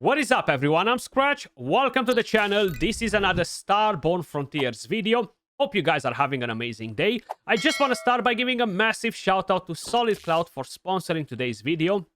What is up, everyone? I'm Skratch. Welcome to the channel. This is another Starborne Frontiers video. Hope you guys are having an amazing day. I just want to start by giving a massive shout out to Solid Cloud for sponsoring today's video.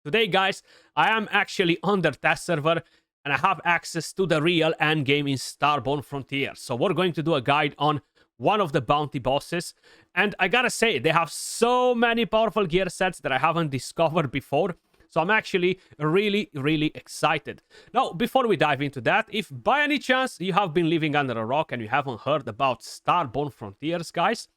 Today, guys, I am actually on their test server and I have access to the real endgame in Starborne Frontiers. So we're going to do a guide on one of the bounty bosses. And I gotta say, they have so many powerful gear sets that I haven't discovered before. So I'm actually really excited. Now, before we dive into that, if by any chance you have been living under a rock and you haven't heard about Starborne Frontiers, guys,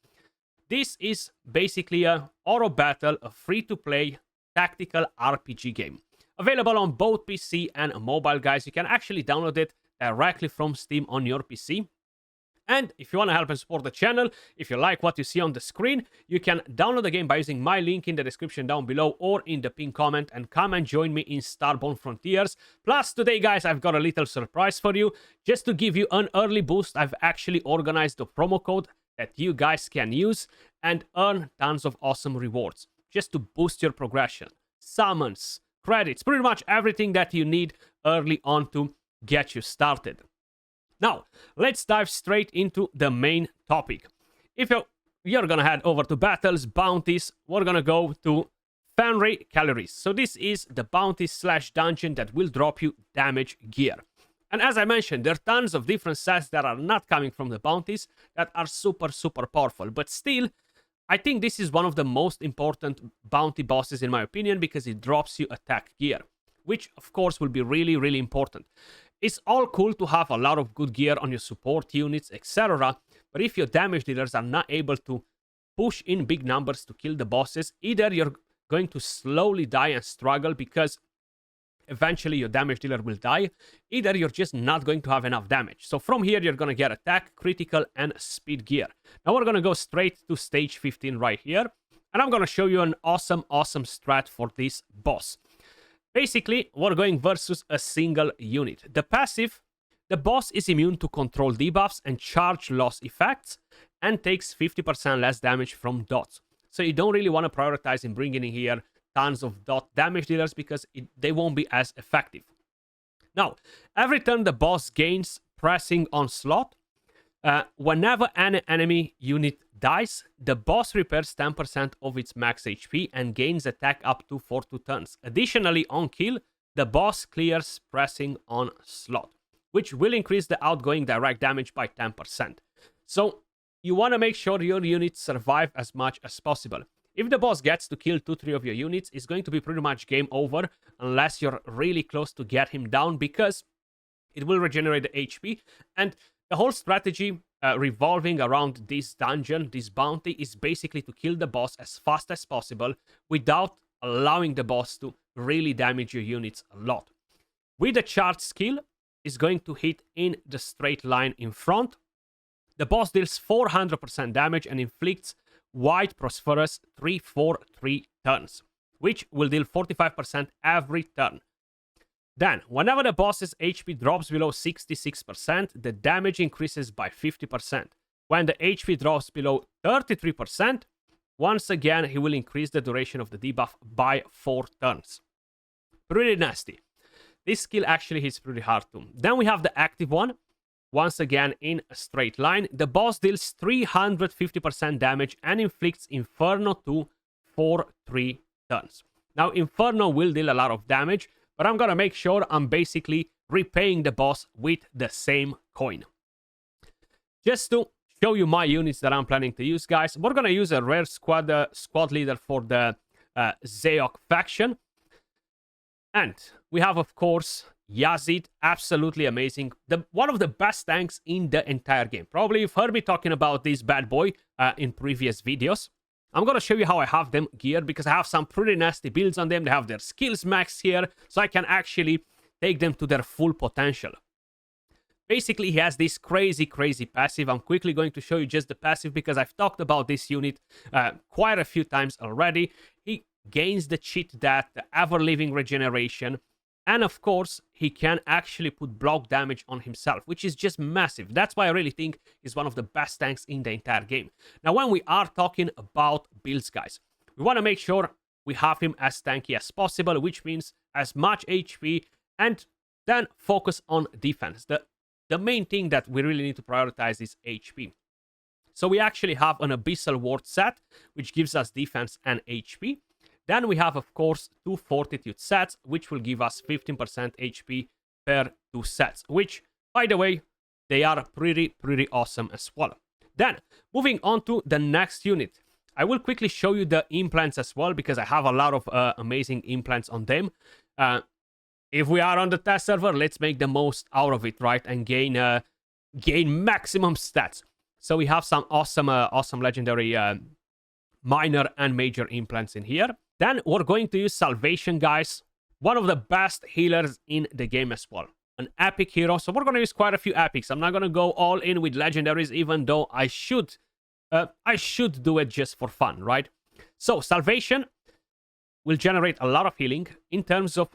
this is basically a auto battle, a free-to-play tactical RPG game. Available on both PC and mobile, guys. You can actually download it directly from Steam on your PC. And if you want to help and support the channel, if you like what you see on the screen, you can download the game by using my link in the description down below or in the pinned comment and come and join me in Starborne Frontiers. Plus, today, guys, I've got a little surprise for you. Just to give you an early boost, I've actually organized a promo code that you guys can use and earn tons of awesome rewards. Just to boost your progression. Summons, credits, pretty much everything that you need early on to get you started. Now, let's dive straight into the main topic. If you're gonna head over to battles, bounties, we're gonna go to Fenri Khaliriz. So this is the bounty / dungeon that will drop you damage gear. And as I mentioned, there are tons of different sets that are not coming from the bounties that are super powerful. But still, I think this is one of the most important bounty bosses in my opinion because it drops you attack gear, which of course will be really important. It's all cool to have a lot of good gear on your support units, etc. But if your damage dealers are not able to push in big numbers to kill the bosses, either you're going to slowly die and struggle because eventually your damage dealer will die, either you're just not going to have enough damage. So from here, you're going to get attack, critical, and speed gear. Now we're going to go straight to stage 15 right here. And I'm going to show you an awesome strat for this boss. Basically, we're going versus a single unit. The passive, the boss is immune to control debuffs and charge loss effects and takes 50% less damage from dots. So you don't really want to prioritize in bringing in here tons of dot damage dealers because they won't be as effective. Now, every turn the boss gains pressing onslaught. Whenever an enemy unit dies, the boss repairs 10% of its max HP and gains attack up to for 2 turns. Additionally, on kill, the boss clears pressing onslaught, which will increase the outgoing direct damage by 10%. So, you want to make sure your units survive as much as possible. If the boss gets to kill 2-3 of your units, it's going to be pretty much game over unless you're really close to get him down because it will regenerate the HP. And the whole strategy revolving around this dungeon, this bounty, is basically to kill the boss as fast as possible without allowing the boss to really damage your units a lot. With the charge skill, is going to hit in the straight line in front. The boss deals 400% damage and inflicts wide prosperous 3-4-3 turns, which will deal 45% every turn. Then, whenever the boss's HP drops below 66%, the damage increases by 50%. When the HP drops below 33%, once again, he will increase the duration of the debuff by 4 turns. Pretty nasty. This skill actually hits pretty hard too. Then we have the active one. Once again, in a straight line, the boss deals 350% damage and inflicts Inferno to 4-3 turns. Now, Inferno will deal a lot of damage, but I'm gonna make sure I'm basically repaying the boss with the same coin. Just to show you my units that I'm planning to use, guys, we're gonna use a rare squad leader for the Zeok faction. And we have, of course, Yazid, absolutely amazing. One of the best tanks in the entire game. Probably you've heard me talking about this bad boy in previous videos. I'm going to show you how I have them geared because I have some pretty nasty builds on them. They have their skills max here, so I can actually take them to their full potential. Basically, he has this crazy passive. I'm quickly going to show you just the passive because I've talked about this unit quite a few times already. He gains the cheat that, the ever-living regeneration, and of course, he can actually put block damage on himself, which is just massive. That's why I really think he's one of the best tanks in the entire game. Now, when we are talking about builds, guys, we want to make sure we have him as tanky as possible, which means as much HP and then focus on defense. The main thing that we really need to prioritize is HP. So we actually have an Abyssal Ward set, which gives us defense and HP. Then we have, of course, 2 Fortitude sets, which will give us 15% HP per 2 sets, which, by the way, they are pretty awesome as well. Then, moving on to the next unit. I will quickly show you the implants as well, because I have a lot of amazing implants on them. If we are on the test server, let's make the most out of it, right? And gain maximum stats. So we have some awesome legendary minor and major implants in here. Then we're going to use Salvation, guys. One of the best healers in the game as well. An epic hero. So we're going to use quite a few epics. I'm not going to go all in with legendaries, even though I should do it just for fun, right? So Salvation will generate a lot of healing. In terms of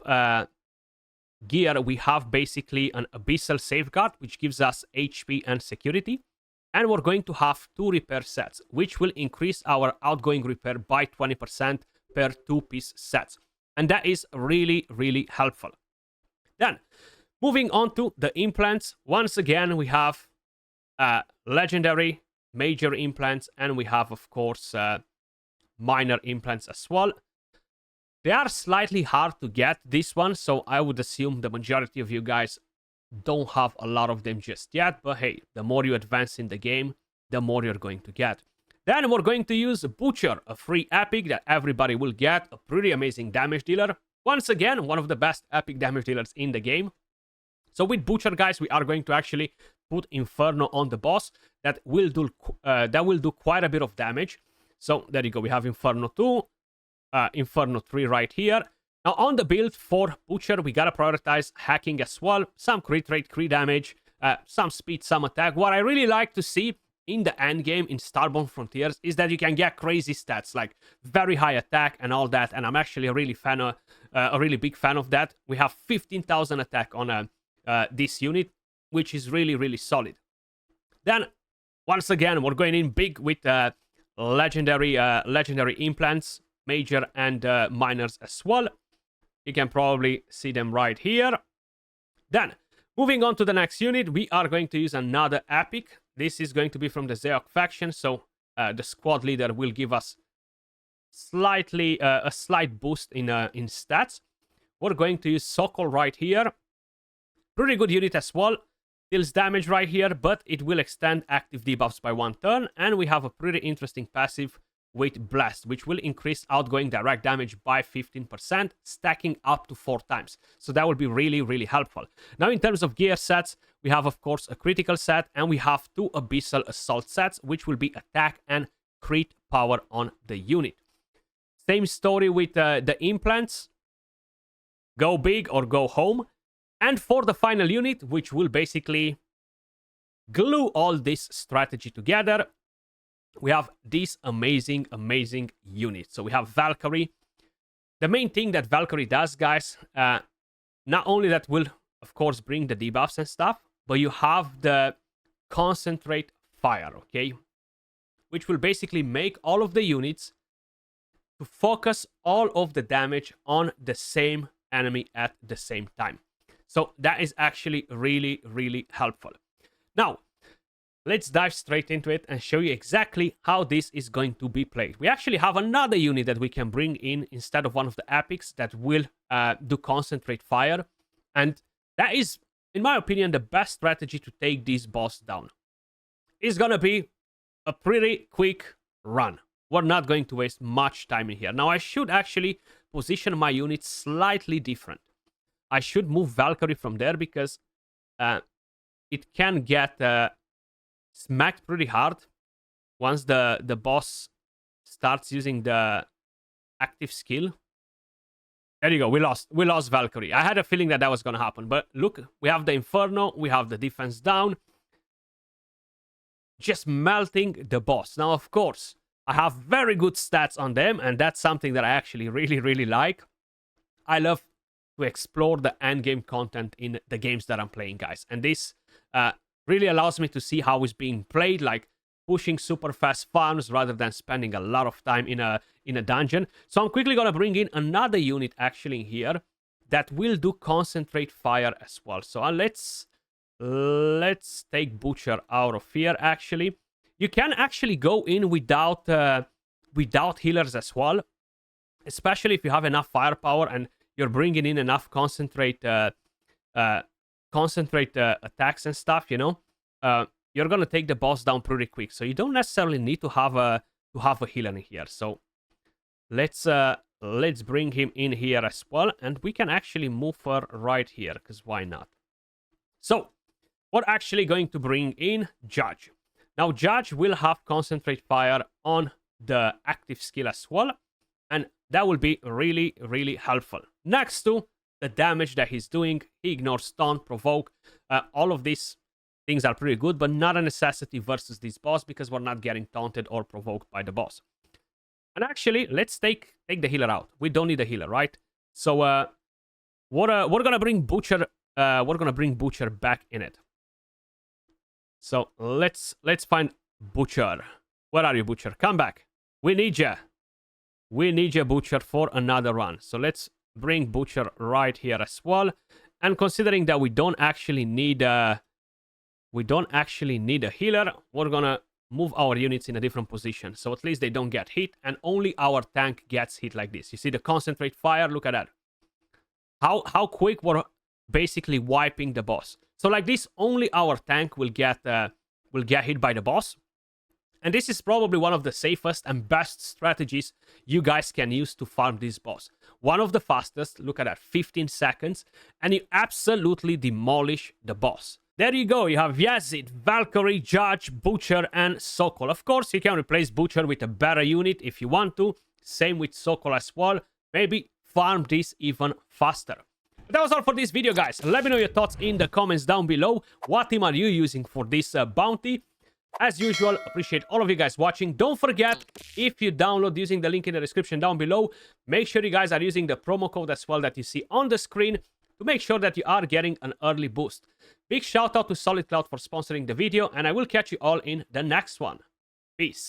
gear, we have basically an Abyssal Safeguard, which gives us HP and security. And we're going to have 2 repair sets, which will increase our outgoing repair by 20% per 2-piece sets. And that is really helpful. Then, moving on to the implants. Once again, we have legendary, major implants, and we have, of course, minor implants as well. They are slightly hard to get, this one, so I would assume the majority of you guys don't have a lot of them just yet. But hey, the more you advance in the game, the more you're going to get. Then we're going to use Butcher, a free epic that everybody will get, a pretty amazing damage dealer. Once again, one of the best epic damage dealers in the game. So with Butcher, guys, we are going to actually put Inferno on the boss. That will do quite a bit of damage. So there you go. We have Inferno 2, Inferno 3 right here. Now on the build for Butcher, we gotta prioritize hacking as well. Some crit rate, crit damage, some speed, some attack. What I really like to see in the end game in Starborne Frontiers is that you can get crazy stats like very high attack and all that. And I'm actually a really big fan of that. We have 15,000 attack on this unit, which is really solid. Then once again, we're going in big with legendary implants, major and minors as well. You can probably see them right here. Then, moving on to the next unit, we are going to use another epic. This is going to be from the Zeok faction, so the squad leader will give us a slight boost in stats. We're going to use Sokol right here. Pretty good unit as well. Deals damage right here, but it will extend active debuffs by 1 turn. And we have a pretty interesting passive with Blast, which will increase outgoing direct damage by 15%, stacking up to 4 times. So that will be really helpful. Now, in terms of gear sets, we have, of course, a critical set, and we have 2 Abyssal Assault sets, which will be attack and crit power on the unit. Same story with the implants. Go big or go home. And for the final unit, which will basically glue all this strategy together, we have these amazing units. So we have Valkyrie. The main thing that Valkyrie does, guys, not only that will, of course, bring the debuffs and stuff, but you have the Concentrate Fire, okay? Which will basically make all of the units to focus all of the damage on the same enemy at the same time. So that is actually really helpful. Now, let's dive straight into it and show you exactly how this is going to be played. We actually have another unit that we can bring in instead of one of the epics that will do Concentrate Fire. And that is, in my opinion, the best strategy to take this boss down. It's gonna be a pretty quick run. We're not going to waste much time in here. Now, I should actually position my unit slightly different. I should move Valkyrie from there because it can get smacked pretty hard once the boss starts using the active skill. There you go. We lost Valkyrie. I had a feeling that was going to happen. But look, we have the Inferno. We have the defense down. Just melting the boss. Now, of course, I have very good stats on them. And that's something that I actually really like. I love to explore the endgame content in the games that I'm playing, guys. And this really allows me to see how it's being played, like pushing super fast farms rather than spending a lot of time in a dungeon. So I'm quickly going to bring in another unit actually here that will do concentrate fire as well. So let's take Butcher out of here. Actually, you can actually go in without healers as well, especially if you have enough firepower and you're bringing in enough concentrate attacks and stuff. You know, you're gonna take the boss down pretty quick. So you don't necessarily need to have a healer in here. So let's bring him in here as well, and we can actually move her right here, because why not? So we're actually going to bring in Judge. Now Judge will have concentrate fire on the active skill as well, and that will be really, really helpful. Next to the damage that he's doing, he ignores taunt, provoke. All of these things are pretty good, but not a necessity versus this boss, because we're not getting taunted or provoked by the boss. And actually, let's take the healer out. We don't need a healer, right? So we're gonna bring Butcher. We're gonna bring Butcher back in it. So let's find Butcher. Where are you, Butcher? Come back. We need you. We need you, Butcher, for another run. So let's bring Butcher right here as well. And considering that we don't actually need a healer, we're gonna move our units in a different position, so at least they don't get hit, and only our tank gets hit like this. You see the concentrate fire? Look at that. How quick we're basically wiping the boss. So like this, only our tank will get hit by the boss. And this is probably one of the safest and best strategies you guys can use to farm this boss. One of the fastest, look at that, 15 seconds, and you absolutely demolish the boss. There you go, you have Yazid, Valkyrie, Judge, Butcher, and Sokol. Of course, you can replace Butcher with a better unit if you want to. Same with Sokol as well. Maybe farm this even faster. But that was all for this video, guys. Let me know your thoughts in the comments down below. What team are you using for this bounty? As usual, appreciate all of you guys watching. Don't forget, if you download using the link in the description down below, make sure you guys are using the promo code as well that you see on the screen to make sure that you are getting an early boost. Big shout out to Solid Cloud for sponsoring the video, and I will catch you all in the next one. Peace.